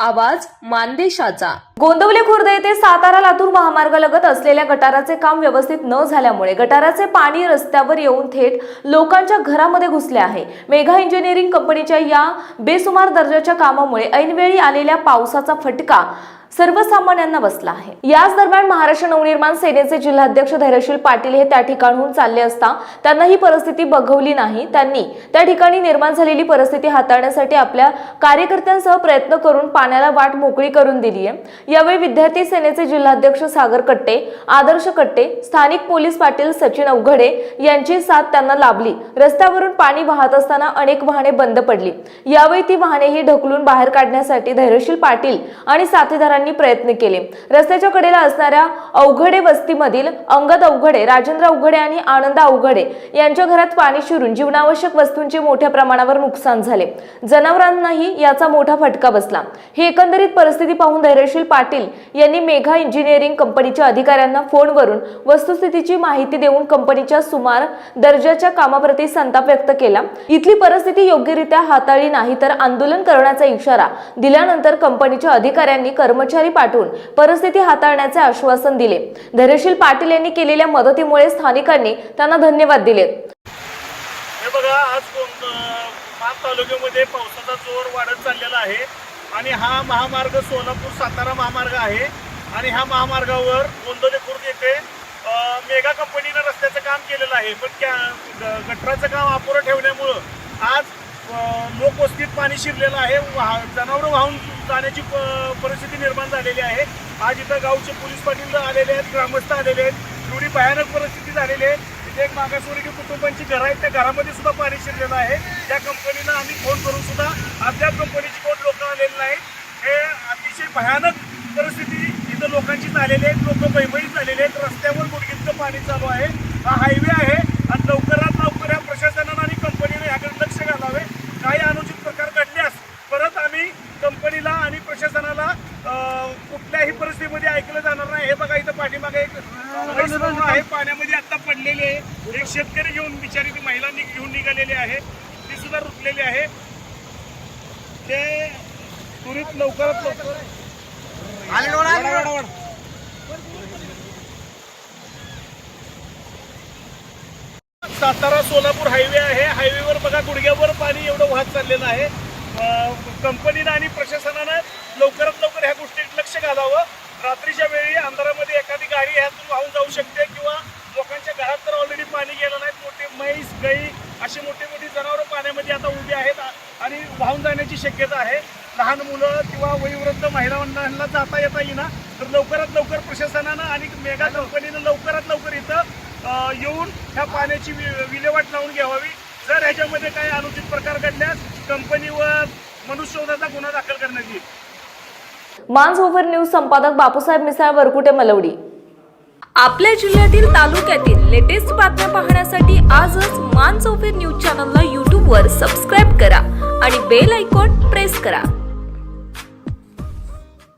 आवाज मानदेशाचा। गोंदवले खुर्द येथे सातारा लातूर महामार्गालगत असलेल्या गटाराचे काम व्यवस्थित न झाल्यामुळे गटाराचे पाणी रस्त्यावर येऊन थेट लोकांच्या घरामध्ये घुसले आहे। मेघा इंजिनिअरिंग कंपनीच्या या बेसुमार दर्जाच्या कामामुळे ऐनवेळी आलेल्या पावसाचा फटका सर्वसामान्यांना बसला आहे। याच दरम्यान महाराष्ट्र नवनिर्माण सेनेचे जिल्हाध्यक्ष धैर्यशील पाटील हे त्या ठिकाणहून चालले असता त्यांना ही परिस्थिती बघवली नाही। त्यांनी त्या ठिकाणी निर्माण झालेली परिस्थिती हाताळण्यासाठी आपल्या कार्यकर्त्यांसह प्रयत्न करून पाण्याला वाट मोकळी करून दिली आहे। यावेळी विद्यार्थी सेनेचे जिल्हाध्यक्ष सागर कट्टे, आदर्श कट्टे, स्थानिक पोलीस पाटील सचिन अवघडे यांची साथ त्यांना लाभली। रस्त्यावरून पाणी वाहत असताना अनेक वाहने बंद पडली। यावेळी ती वाहनेही ढकलून बाहेर काढण्यासाठी धैर्यशील पाटील आणि साथीदारांनी प्रयत्न केले। रस्त्याच्या कडेला असणाऱ्या अवघडे वस्तीमधील अंगद अवघडे, राजेंद्र अवघडे आणि आनंद अवघडे यांच्या घरात पाणी शिरून जीवनावश्यक वस्तूंचे मोठ्या प्रमाणावर नुकसान झाले। जनावरांनाही याचा मोठा फटका बसला। ही एकंदरीत परिस्थिती पाहून धैर्यशील पाटील यांनी मेघा इंजिनिअरिंग कंपनीच्या अधिकाऱ्यांना फोनवरून वस्तुस्थितीची माहिती देऊन कंपनीच्या सुमार दर्जाच्या कामाप्रती संताप व्यक्त केला। इथली परिस्थिती योग्यरित्या हाताळली नाही तर आंदोलन करण्याचा इशारा दिल्यानंतर कंपनीच्या अधिकाऱ्यांनी कर्मचारी पाठवून परिस्थिती हाताळण्याचे आश्वासन दिले। धैर्यशील पाटील यांनी केलेल्या मदतीमुळे स्थानिकांनी त्यांना धन्यवाद दिले। हे बघा, आज मान तालुक्यामध्ये पावसाचा जोर वाढत चाललेला आहे आणि हा महामार्ग सोलापूर सातारा महामार्ग आहे आणि ह्या महामार्गावर गोंदवले खुर्द येथे मेगा कंपनीने रस्त्याचं काम केलेलं आहे, पण गटराचं काम अपुरं ठेवल्यामुळं आज लोकवस्तीत पाणी शिरलेलं आहे। जनावरं वाहून जाण्याची परिस्थिती निर्माण झालेली आहे। आज इथं गावचे पोलीस पाटील आलेले आहेत, ग्रामस्थ आलेले आहेत। एवढी भयानक परिस्थिती झालेली आहे। तिथे एक मागासवर्गीय कुटुंबांची घरं आहेत, त्या घरामध्ये सुद्धा पाणी शिरलेलं आहे। त्या कंपनीला आम्ही फोन करून सुद्धा अद्याप कंपनीची कोण लोक आलेली नाही। हे अतिशय भयानक परिस्थिती इथं लोकांची झालेली आहे। लोक भयभीत झालेले आहेत। रस्त्यावर गुडघितलं पाणी चालू आहे। हा हायवे आहे आणि लवकरात लवकर या प्रशासनानं आणि कंपनीने याकडे लक्ष घालावे। काही अनुचित प्रकार घडल्यास परत आम्ही कंपनीला आणि प्रशासनाला कुठल्याही परिस्थितीमध्ये ऐकलं जाणार नाही। हे बघा, इथं पाठीमागे एक आहे, पाण्यामध्ये आता पडलेले आहे। एक शेतकरी घेऊन बिचारी ती महिलांनी घेऊन निघालेली आहे, ती सुद्धा रुतलेली आहे। ते त्वरित लवकरात लवकर सातारा सोलापूर हायवे आहे। हायवेवर बघा, गुडघ्यावर पाणी एवढं वाहत चाललेलं आहे। कंपनीनं आणि प्रशासनानं लवकरात लवकर ह्या गोष्टीत लक्ष घालावं। रात्रीच्या वेळी अंधारामध्ये एखादी गाडी ह्यातून वाहून जाऊ शकते किंवा लोकांच्या घरात तर ऑलरेडी पाणी गेलं नाही। मोठे म्हैस, गाई अशी मोठी मोठी जनावरं पाण्यामध्ये आता उभी आहेत आणि वाहून जाण्याची शक्यता आहे। लहान मुलं किंवा वयोवृद्ध महिलांना जाता येता येईना, तर लवकरात लवकर प्रशासनानं आणि मेगा कंपनीनं लवकरात लवकर इथं येऊन ह्या पाण्याची विल्हेवाट लावून घ्यावी। जर ह्याच्यामध्ये काही अनुचित प्रकार घडल्यास कंपनीवर मनुष्यवधाचा गुन्हा दाखल करण्यात येईल। मानसरोवर न्यूज संपादक बापूसाहेब मिसाळ, वरकुटे, मलवडी। आपल्या जिल्ह्यातील तालुक्यातील लेटेस्ट बातम्या पाहण्यासाठी आजच मानसरोवर न्यूज चॅनलला YouTube वर सबस्क्राईब करा आणि बेल आयकॉन प्रेस करा।